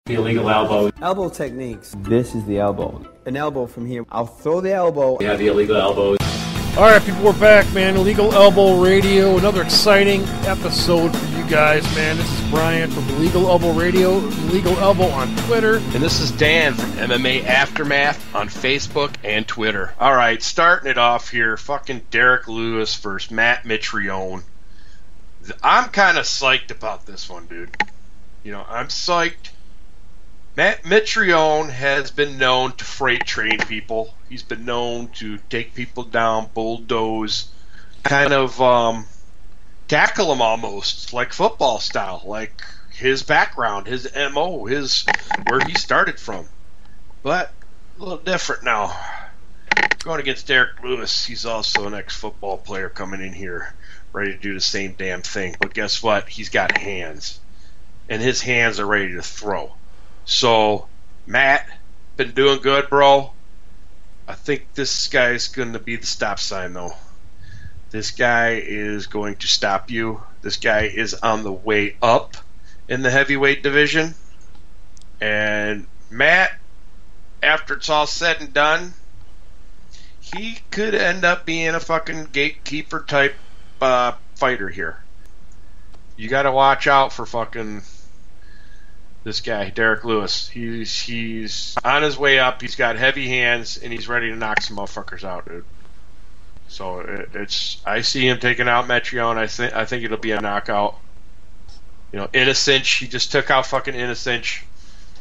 The illegal elbow. Elbow techniques. This is the elbow. An elbow from here. I'll throw the elbow. We have the illegal elbows. All right, people, we're back, man. Illegal Elbow Radio. Another exciting episode for you guys, man. This is Brian from Illegal Elbow Radio, Illegal Elbow on Twitter. And this is Dan from MMA Aftermath on Facebook and Twitter. All right, starting it off here, fucking Derek Lewis versus Matt Mitrione. I'm kind of psyched about this one, dude. You know, I'm psyched. Matt Mitrione has been known to freight train people. He's been known to take people down, bulldoze, kind of tackle them almost, like football style, like his background, his MO, his where he started from. But a little different now. Going against Derek Lewis, he's also an ex-football player coming in here, ready to do the same damn thing. But guess what? He's got hands. And his hands are ready to throw. So, Matt, been doing good, bro. I think this guy's going to be the stop sign, though. This guy is going to stop you. This guy is on the way up in the heavyweight division. And Matt, after it's all said and done, he could end up being a fucking gatekeeper type fighter here. You got to watch out for fucking this guy, Derek Lewis. He's on his way up. He's got heavy hands, and he's ready to knock some motherfuckers out, dude. So I see him taking out Mitrione. I think it'll be a knockout. You know, Innocent. He just took out fucking Innocent.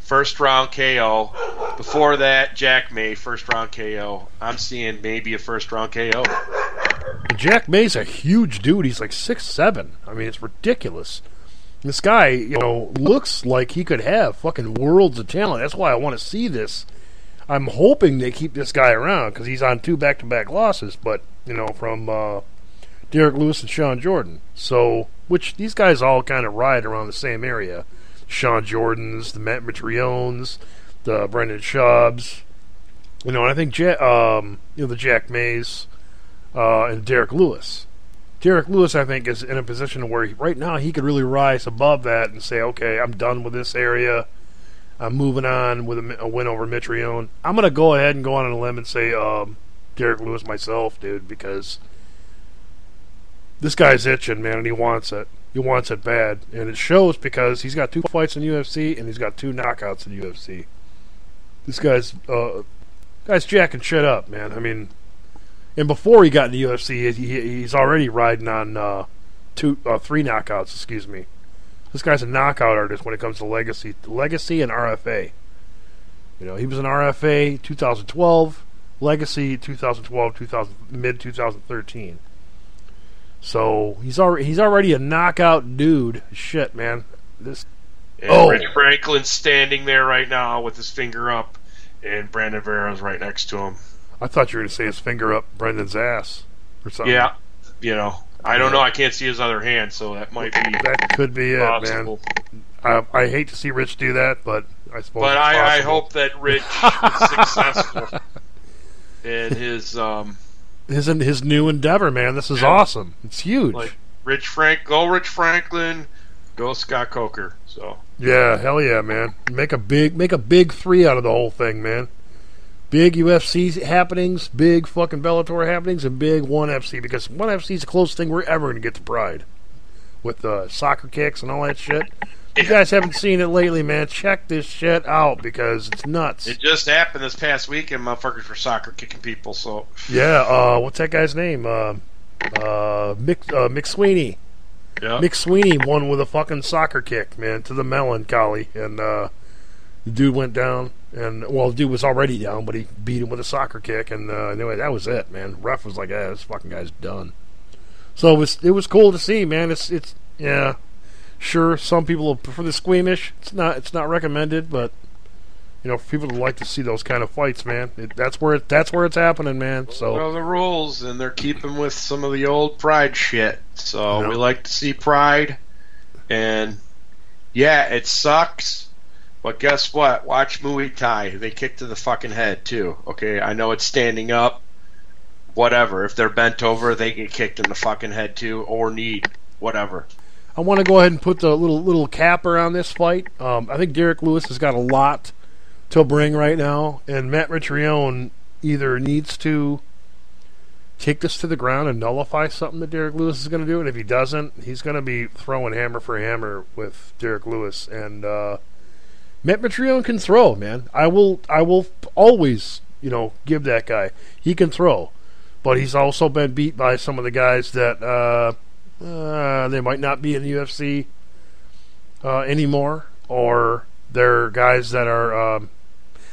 First round KO. Before that, Jack May, first round KO. I'm seeing maybe a first round KO. Jack May's a huge dude. He's like 6'7". I mean, it's ridiculous. This guy, you know, looks like he could have fucking worlds of talent. That's why I want to see this. I'm hoping they keep this guy around because he's on 2 back-to-back losses, but, you know, from Derek Lewis and Sean Jordan. So, which these guys all kind of ride around the same area. Sean Jordans, the Matt Mitriones, the Brendan Schaubs. You know, and I think the Jack Mays and Derek Lewis. Derek Lewis, I think, is in a position where right now he could really rise above that and say, okay, I'm done with this area. I'm moving on with a win over Mitrione. I'm going to go ahead and go on a limb and say Derek Lewis myself, dude, because this guy's itching, man, and he wants it. He wants it bad. And it shows because he's got 2 fights in UFC and he's got 2 knockouts in UFC. This guy's jacking shit up, man. I mean, and before he got in the UFC, he's already riding on 3 knockouts. Excuse me. This guy's a knockout artist when it comes to legacy and RFA. You know, he was an RFA 2012, legacy 2012, mid 2013. So he's already a knockout dude. Shit, man. Rich Franklin's standing there right now with his finger up, and Brandon Vera's right next to him. I thought you were going to say his finger up Brendan's ass or something. Yeah, you know, I don't know. I can't see his other hand, so that might be. That could be possible. It, man. I hate to see Rich do that, but I suppose. But I hope that Rich is successful in his new endeavor, man. This is awesome. It's huge. Like Rich Franklin, go Scott Coker. So yeah, hell yeah, man. Make a big 3 out of the whole thing, man. Big UFC happenings, big fucking Bellator happenings, and big ONE FC, because ONE FC is the closest thing we're ever going to get to Pride. With soccer kicks and all that shit. If you guys haven't seen it lately, man, check this shit out, because it's nuts. It just happened this past weekend, motherfuckers were soccer kicking people, so... Yeah, what's that guy's name? Mick Sweeney. Yeah. Mick Sweeney won with a fucking soccer kick, man, to the melancholy, and the dude went down. And well, the dude was already down, but he beat him with a soccer kick, and anyway, that was it, man. Ref was like, this fucking guy's done. So it was cool to see, man. It's yeah, sure. Some people will prefer the squeamish. It's not recommended, but you know, for people who like to see those kind of fights, man, that's where it's happening, man. So well, the rules, and they're keeping with some of the old Pride shit. So we like to see Pride, and yeah, it sucks. But guess what? Watch Muay Thai. They kick to the fucking head, too. Okay, I know it's standing up. Whatever. If they're bent over, they get kicked in the fucking head, too. Or knee. Whatever. I want to go ahead and put the little capper on this fight. I think Derek Lewis has got a lot to bring right now, and Matt Mitrione either needs to take this to the ground and nullify something that Derek Lewis is going to do, and if he doesn't, he's going to be throwing hammer for hammer with Derek Lewis. And Matt Mitrione can throw, man. I will always, give that guy. He can throw, but he's also been beat by some of the guys that they might not be in the UFC anymore, or they're guys that are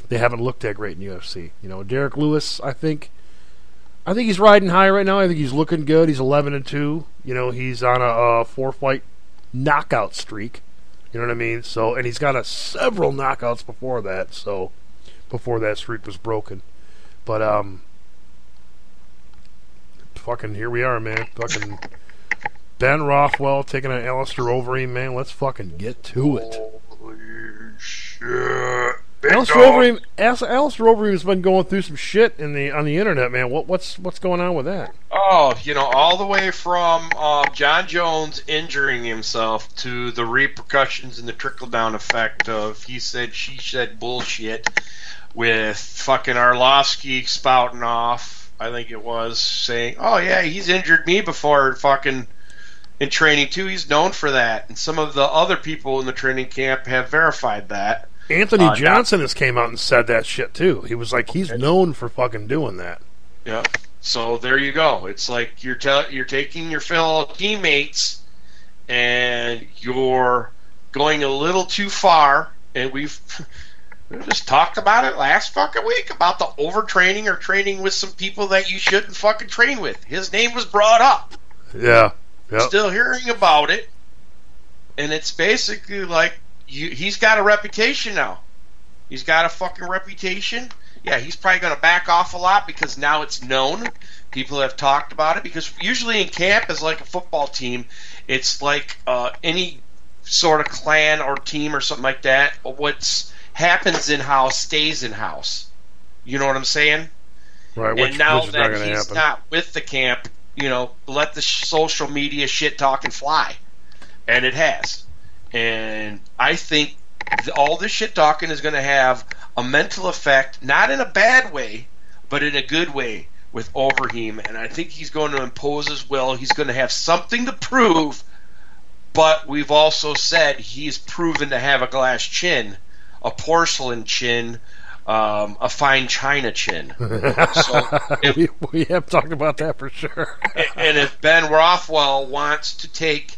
they haven't looked that great in UFC. Derek Lewis, I think he's riding high right now. I think he's looking good. He's 11-2. He's on a 4-fight knockout streak. You know what I mean? So, and he's got several knockouts before that. So, before that streak was broken. But fucking here we are, man. Fucking Ben Rothwell taking on Alistair Overeem, man. Let's fucking get to it. Holy shit. Alistair Overeem has been going through some shit on the internet, man. What's going on with that? Oh, all the way from John Jones injuring himself to the repercussions and the trickle-down effect of he said, she said bullshit with fucking Arlovsky spouting off, I think it was, saying, oh yeah, he's injured me before fucking in training too. He's known for that. And some of the other people in the training camp have verified that. Anthony Johnson has came out and said that shit too. He was like, he's known for fucking doing that. Yeah. So there you go. It's like you're taking your fellow teammates and you're going a little too far. And we just talked about it last fucking week about the overtraining or training with some people that you shouldn't fucking train with. His name was brought up. Yeah. Yep. Still hearing about it, and it's basically like he's got a reputation now. He's got a fucking reputation. Yeah, he's probably going to back off a lot because now it's known. People have talked about it because usually in camp, as like a football team, it's like any sort of clan or team or something like that. What happens in house stays in house. You know what I'm saying? Right. And now that he's not with the camp, let the social media shit talking fly, and it has. And I think all this shit talking is going to have a mental effect, not in a bad way, but in a good way with Overeem. And I think he's going to impose his will. He's going to have something to prove, but we've also said he's proven to have a glass chin, a porcelain chin, a fine china chin. So we have talked about that for sure. And if Ben Rothwell wants to take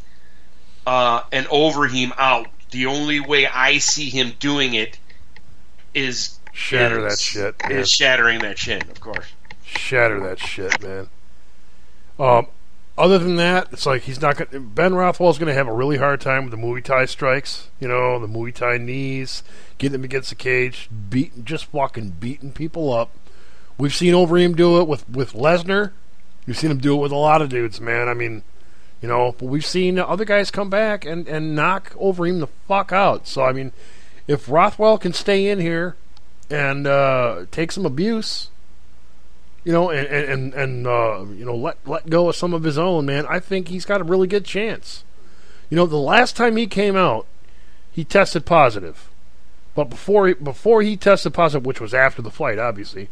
an Overeem out, the only way I see him doing it is shatter that shit. Man. Is shattering that chin, of course. Shatter that shit, man. Other than that, it's like he's not going. Ben Rothwell's going to have a really hard time with the Muay Thai strikes. The Muay Thai knees, getting him against the cage, just fucking beating people up. We've seen Overeem do it with Lesnar. We've seen him do it with a lot of dudes, man. I mean, but we've seen other guys come back and knock Overeem the fuck out. So, I mean, if Rothwell can stay in here and take some abuse, and let go of some of his own, man, I think he's got a really good chance. The last time he came out, he tested positive. But before he tested positive, which was after the fight, obviously,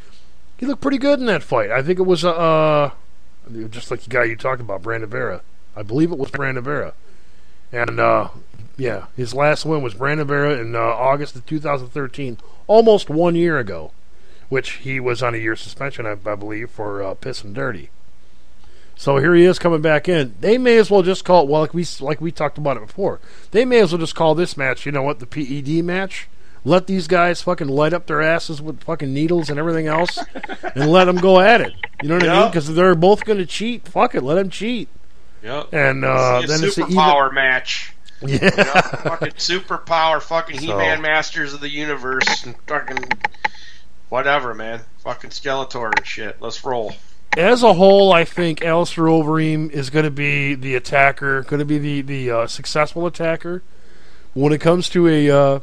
he looked pretty good in that fight. I think it was just like the guy you talked about, Brandon Vera. I believe it was Brandon Vera. And, yeah, his last win was Brandon Vera in August of 2013, almost 1 year ago, which he was on a year suspension, I believe, for piss and dirty. So here he is coming back in. They may as well just call it, well, like we talked about it before, they may as well just call this match, the PED match. Let these guys fucking light up their asses with fucking needles and everything else and let them go at it. You know what I mean? Because they're both going to cheat. Fuck it, let them cheat. Yep. And then it's a superpower match. Yeah. Fucking superpower, fucking He-Man Masters of the Universe, and fucking whatever, man. Fucking Skeletor and shit. Let's roll. As a whole, I think Alistair Overeem is going to be the attacker, going to be the successful attacker. When it comes to a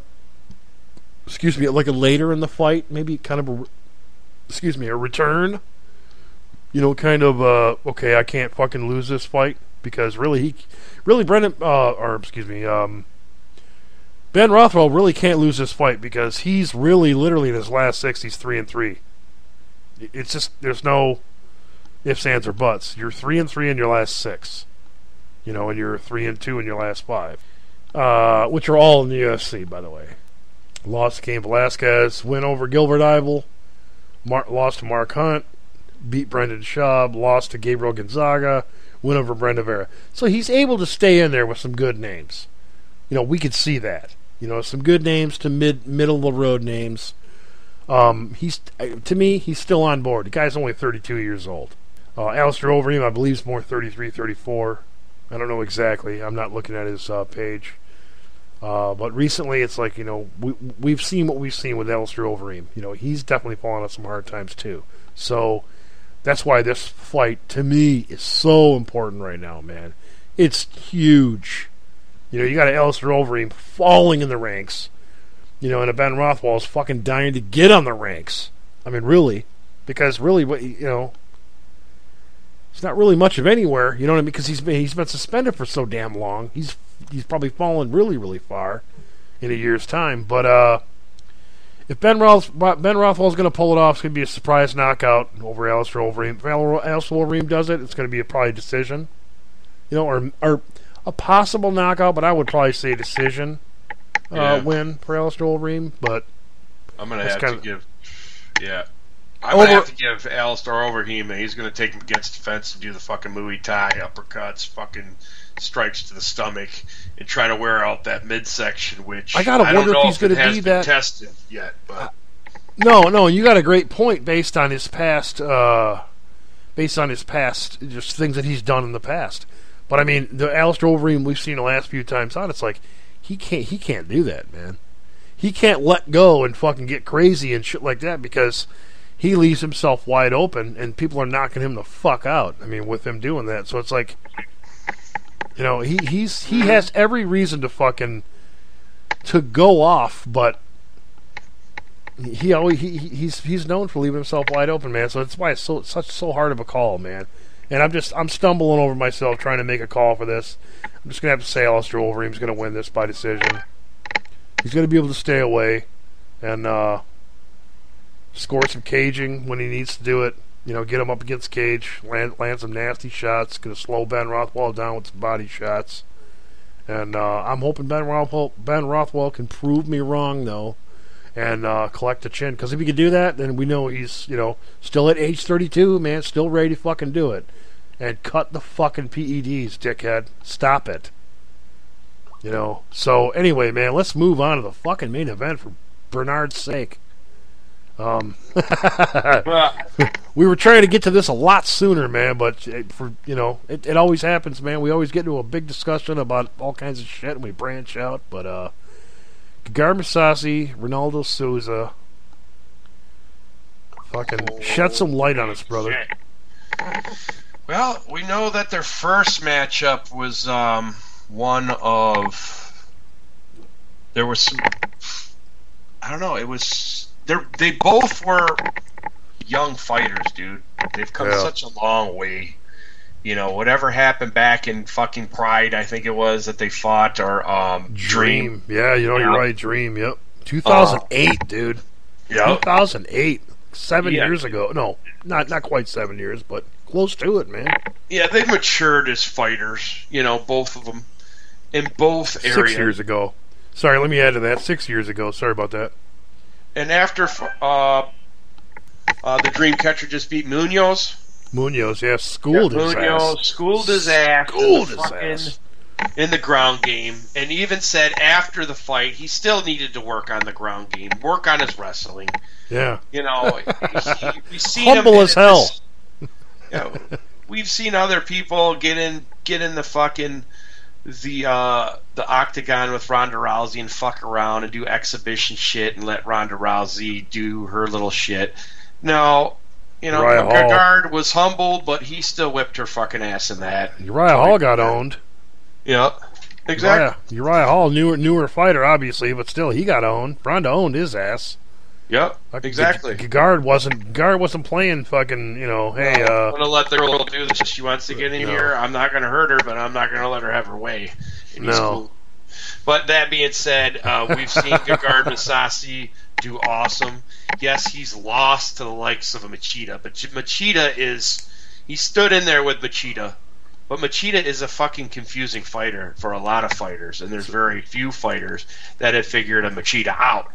later in the fight, maybe kind of a return. Okay, I can't fucking lose this fight. because Ben Rothwell really can't lose this fight because he's really literally in his last 6 he's 3-3. It's just there's no ifs, ands, or buts. You're 3-3 in your last 6, and you're 3-2 in your last 5, which are all in the UFC, by the way. Lost to Cain Velasquez, win over Gilbert Yvel, lost to Mark Hunt, beat Brendan Schaub, lost to Gabriel Gonzaga, win over Brenda Vera. So he's able to stay in there with some good names. We could see that. Some good names to middle of the road names. To me, he's still on board. The guy's only 32 years old. Alistair Overeem, I believe, is more 33, 34. I don't know exactly. I'm not looking at his page. But recently, it's like, we've seen what we've seen with Alistair Overeem. He's definitely fallen on some hard times, too. So that's why this fight, to me, is so important right now, man. It's huge. You got Alistair Overeem falling in the ranks. And a Ben Rothwell is fucking dying to get on the ranks. I mean, really. Because really, it's not really much of anywhere, you know what I mean? Because he's been suspended for so damn long. He's probably fallen really, really far in a year's time. But if Ben Rothwell's going to pull it off, it's going to be a surprise knockout over Alistair Overeem. If Alistair Overeem does it, it's going to be probably a decision. Or a possible knockout, but I would probably say decision win for Alistair Overeem. But I'm going to have to give... Yeah. I'm going to have to give Alistair Overeem, he's going to take him against the fence and do the fucking Muay Thai uppercuts, fucking strikes to the stomach, and try to wear out that midsection, which I gotta wonder if he's going to be that tested yet. But no, you got a great point based on his past, just things that he's done in the past. But I mean, the Alistair Overeem we've seen the last few times out, it's like he can't do that, man. He can't let go and fucking get crazy and shit like that because he leaves himself wide open, and people are knocking him the fuck out. I mean, with him doing that, so it's like, he has every reason to go off, but he's known for leaving himself wide open, man. So that's why it's so hard of a call, man. And I'm stumbling over myself trying to make a call for this. I'm just gonna have to say Alistair Overeem's gonna win this by decision. He's gonna be able to stay away and score some caging when he needs to do it. Get him up against cage, land some nasty shots. Going to slow Ben Rothwell down with some body shots. And I'm hoping Ben Rothwell can prove me wrong, though, and collect a chin. Because if he can do that, then we know he's, still at age 32, man, still ready to fucking do it. And cut the fucking PEDs, dickhead. Stop it. So anyway, man, let's move on to the fucking main event for Bernard's sake. We were trying to get to this a lot sooner, man, but it always happens, man. We always get into a big discussion about all kinds of shit and we branch out. But Jacare Mousasi, Ronaldo Souza, fucking shed some light on us, brother. Well, we know that their first matchup was one of... There was some... I don't know, it was... They both were young fighters, dude. They've come such a long way. Whatever happened back in fucking Pride, I think it was, that they fought, or Dream. Yeah, you're right, Dream, yep. 2008, dude. Yeah. 2008. 7 years ago. No, not quite 7 years, but close to it, man. Yeah, they've matured as fighters, both of them. In both areas. 6 years ago. Sorry, let me add to that. 6 years ago. Sorry about that. And after the Dream Catcher just beat Munoz. Munoz, yeah, schooled his ass. Schooled his ass in the ground game. And even said after the fight he still needed to work on the ground game, work on his wrestling. Yeah. We've seen humble him as hell. We've seen other people get in the fucking the octagon with Ronda Rousey and fuck around and do exhibition shit and let Ronda Rousey do her little shit. No, Gagard was humbled, but he still whipped her fucking ass in that. Uriah Hall got owned. Yeah, exactly. Uriah Hall, newer fighter, obviously, but still, he got owned. Ronda owned his ass. Yep, exactly. Guard wasn't playing fucking, hey, I'm going to let the girl do this. She wants to get in here. I'm not going to hurt her, but I'm not going to let her have her way. And he's cool. But that being said, we've seen Gegard Mousasi do awesome. Yes, he's lost to the likes of a Machida, but he stood in there with Machida. But Machida is a fucking confusing fighter for a lot of fighters, and there's very few fighters that have figured a Machida out.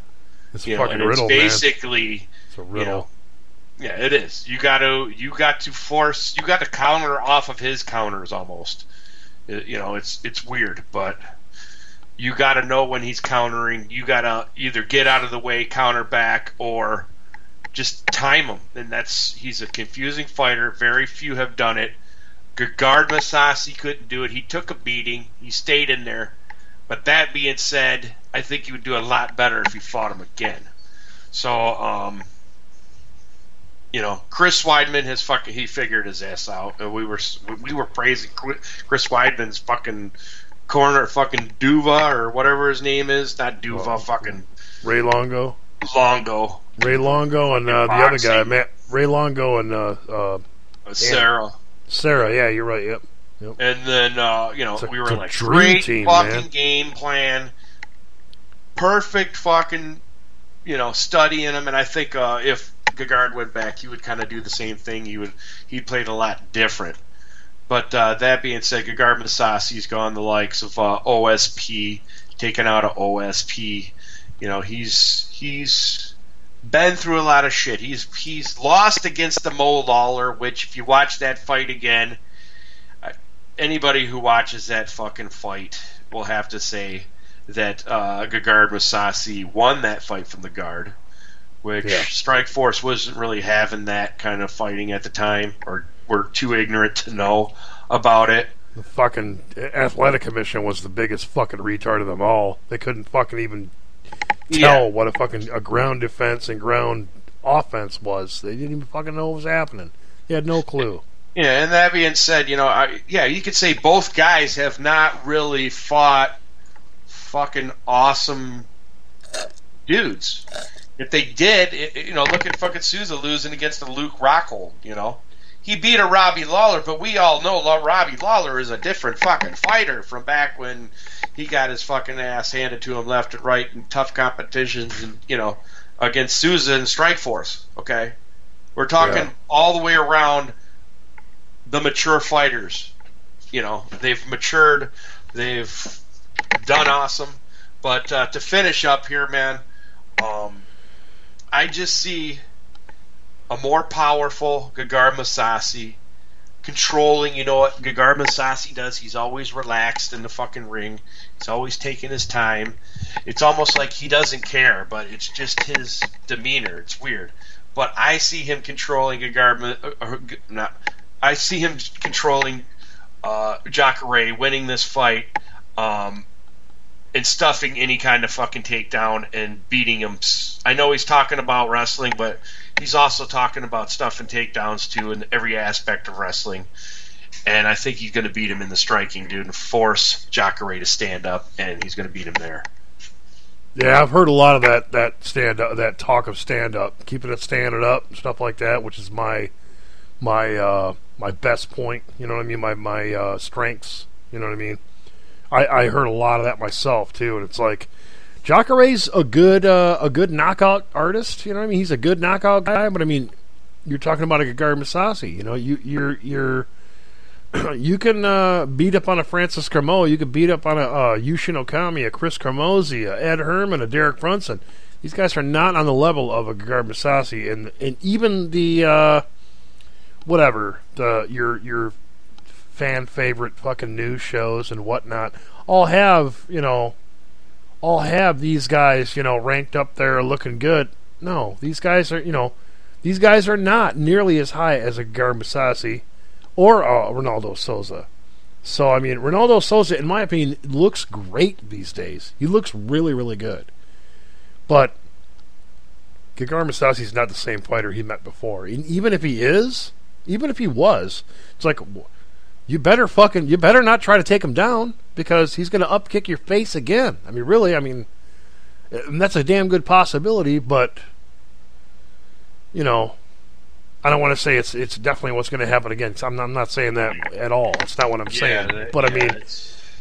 It's a fucking riddle, basically, man. It's a riddle. Yeah, it is. You got to counter off of his counters almost. It's weird, but you got to know when he's countering. You got to either get out of the way, counter back, or just time him. And he's a confusing fighter. Very few have done it. Gegard Mousasi couldn't do it. He took a beating. He stayed in there. But that being said, I think he would do a lot better if he fought him again. So, Chris Weidman he figured his ass out. And we were praising Chris Weidman's fucking corner, fucking Duva or whatever his name is. Not Duva, fucking Ray Longo. Ray Longo and the other guy, Ray Longo and Sarah. Yeah, you're right. Yep. And then, we were like, great team, fucking man. Game plan. Perfect fucking, studying him. And I think if Gegard went back, he would kind of do the same thing. He'd played a lot different. But that being said, Gegard Mousasi's gone the likes of OSP, taken out of OSP. He's been through a lot of shit. He's lost against the Mo Lawler, which if you watch that fight again, anybody who watches that fucking fight will have to say that Gegard Mousasi won that fight from the guard, which Strikeforce wasn't really having that kind of fighting at the time, or were too ignorant to know about it. The fucking athletic commission was the biggest fucking retard of them all. They couldn't fucking even tell what a ground defense and ground offense was. They didn't even fucking know what was happening. They had no clue. Yeah, and that being said, you could say both guys have not really fought fucking awesome dudes. If they did, look at fucking Souza losing against the Luke Rockhold, He beat a Robbie Lawler, but we all know Robbie Lawler is a different fucking fighter from back when he got his fucking ass handed to him left and right in tough competitions, and, against Souza and Strikeforce, okay? We're talking all the way around the mature fighters. They've matured, they've done awesome. But to finish up here, man, I just see a more powerful Gegard Mousasi controlling. You know what Gegard Mousasi does? He's always relaxed in the fucking ring. He's always taking his time. It's almost like he doesn't care, but it's just his demeanor. It's weird. But I see him controlling I see him controlling Jacare, winning this fight, and stuffing any kind of fucking takedown and beating him. I know he's talking about wrestling, but he's also talking about stuffing takedowns too in every aspect of wrestling. And I think he's going to beat him in the striking, dude, and force Jacare to stand up, and he's going to beat him there. Yeah, I've heard a lot of that stand up, that talk of stand up, keeping it standing up, stuff like that, which is my best point. You know what I mean? My strengths. You know what I mean? I heard a lot of that myself too, and it's like Jacare's a good knockout artist. You know what I mean? He's a good knockout guy, but I mean, you're talking about a Gegard Mousasi. You can beat up on a Francis Cremo. You can beat up on a Yushin Okami, a Chris Cremozzi, a Ed Herman, a Derek Brunson. These guys are not on the level of a Gegard Mousasi, and even the your fan favorite fucking news shows and whatnot all have these guys ranked up there looking good. No, these guys are not nearly as high as a Gegard Mousasi or Ronaldo Souza. So I mean, Ronaldo Souza, in my opinion, looks great these days. He looks really, really good. But Gegard Mousasi is not the same fighter he met before. And even if he was, it's like, you better not try to take him down, because he's going to up kick your face again. I mean, really, and that's a damn good possibility, but you know, I don't want to say it's definitely what's going to happen again. 'Cause I'm not saying that at all. It's not what I'm saying. But I mean,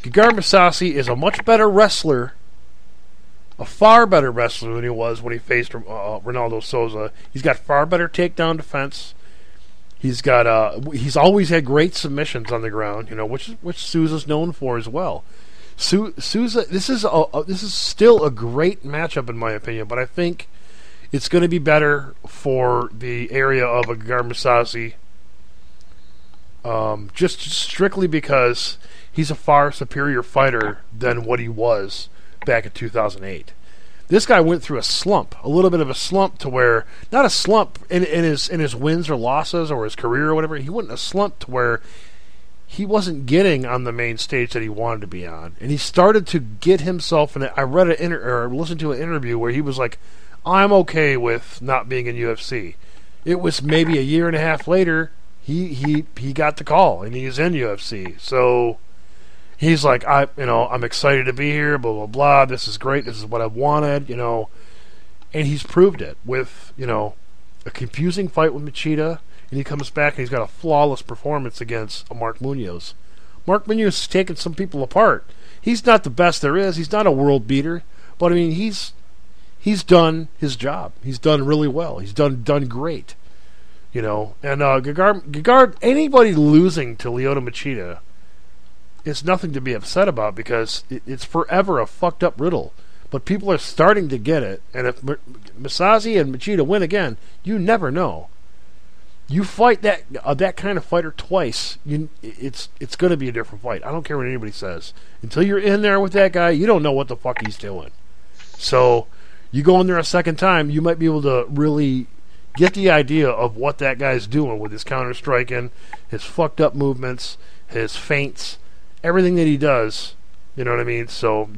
Jacare Mousasi is a much better wrestler, a far better wrestler than he was when he faced Ronaldo Souza. He's got far better takedown defense. He's he's always had great submissions on the ground, you know, which Souza's known for as well. Souza, this is still a great matchup in my opinion, but I think it's going to be better for the area of a Jacare Mousasi, just strictly because he's a far superior fighter than what he was back in 2008. This guy went through a little bit of a slump, to where, not a slump in his wins or losses or his career or whatever. He went in a slump to where he wasn't getting on the main stage that he wanted to be on, and he started to get himself in it. I read or listened to an interview where he was like, "I'm okay with not being in UFC." It was maybe a year and a half later he got the call and he's in UFC. So he's like, I'm excited to be here, blah, blah, blah. This is great. This is what I wanted, you know. And he's proved it with, you know, a confusing fight with Machida, and he comes back and he's got a flawless performance against Mark Munoz. Mark Munoz has taken some people apart. He's not the best there is. He's not a world beater. But, I mean, he's done his job. He's done really well. He's done great. You know, and Jacare, anybody losing to Lyoto Machida, it's nothing to be upset about, because it's forever a fucked up riddle. But people are starting to get it, and if Mousasi and Machida win again, you never know. You fight that kind of fighter twice, it's going to be a different fight. I don't care what anybody says. Until you're in there with that guy, you don't know what the fuck he's doing. So you go in there a second time, you might be able to really get the idea of what that guy's doing with his counter-striking, his fucked up movements, his feints, everything that he does. You know what I mean? So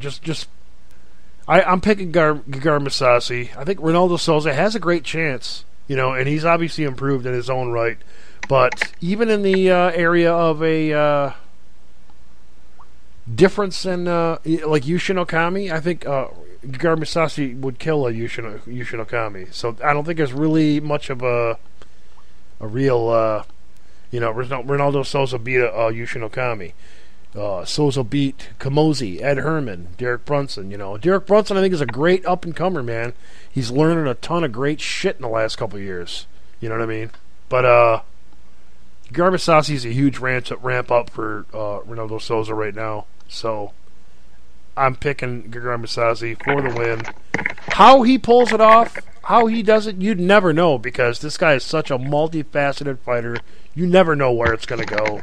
I'm picking Jacare Mousasi. I think Ronaldo Souza has a great chance, you know, and he's obviously improved in his own right. But even in the area of a difference in like Yushin Okami, I think Jacare Mousasi would kill a Yushin Okami. So I don't think there's really much of a real, you know, Ronaldo Souza beat a Yushin Okami. Souza beat Kamosi, Ed Herman, Derek Brunson. You know, Derek Brunson, I think, is a great up-and-comer, man. He's learning a ton of great shit in the last couple of years. You know what I mean? But Jacare Mousasi is a huge ramp up for Ronaldo Souza right now. So I'm picking Jacare Mousasi for the win. How he pulls it off, how he does it, you'd never know, because this guy is such a multifaceted fighter. You never know where it's going to go.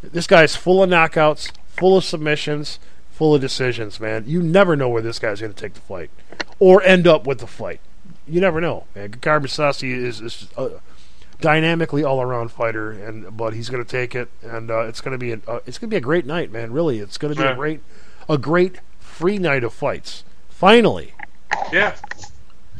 This guy's full of knockouts, full of submissions, full of decisions, man. You never know where this guy's going to take the fight or end up with the fight. You never know, man. Jacare Mousasi is a dynamically all-around fighter, but he's going to take it, and it's going to be a great night, man. Really, it's going to be a great free night of fights. Finally. Yeah.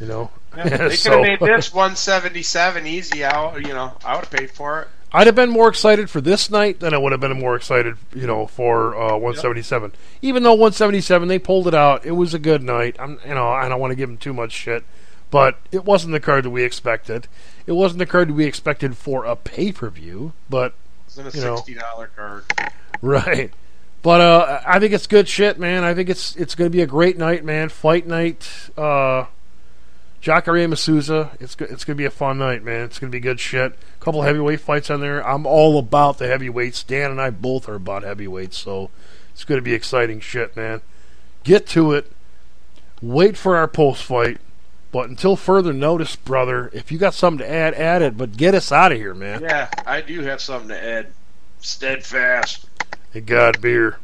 You know. Yeah, they could have made this 177 easy. I would have paid for it. I'd have been more excited for this night than I would have been more excited, you know, for 177. Yep. Even though 177, they pulled it out. It was a good night. I don't want to give them too much shit, but it wasn't the card that we expected. It wasn't the card that we expected for a pay-per-view, but it wasn't a $60 card. Right. But I think it's good shit, man. I think it's going to be a great night, man. Fight night. Jacare Mousasi. It's going to be a fun night, man. It's going to be good shit. A couple heavyweight fights on there. I'm all about the heavyweights. Dan and I both are about heavyweights, so it's going to be exciting shit, man. Get to it. Wait for our post-fight. But until further notice, brother, if you got something to add it. But get us out of here, man. Yeah, I do have something to add. Steadfast. Hey, God, beer.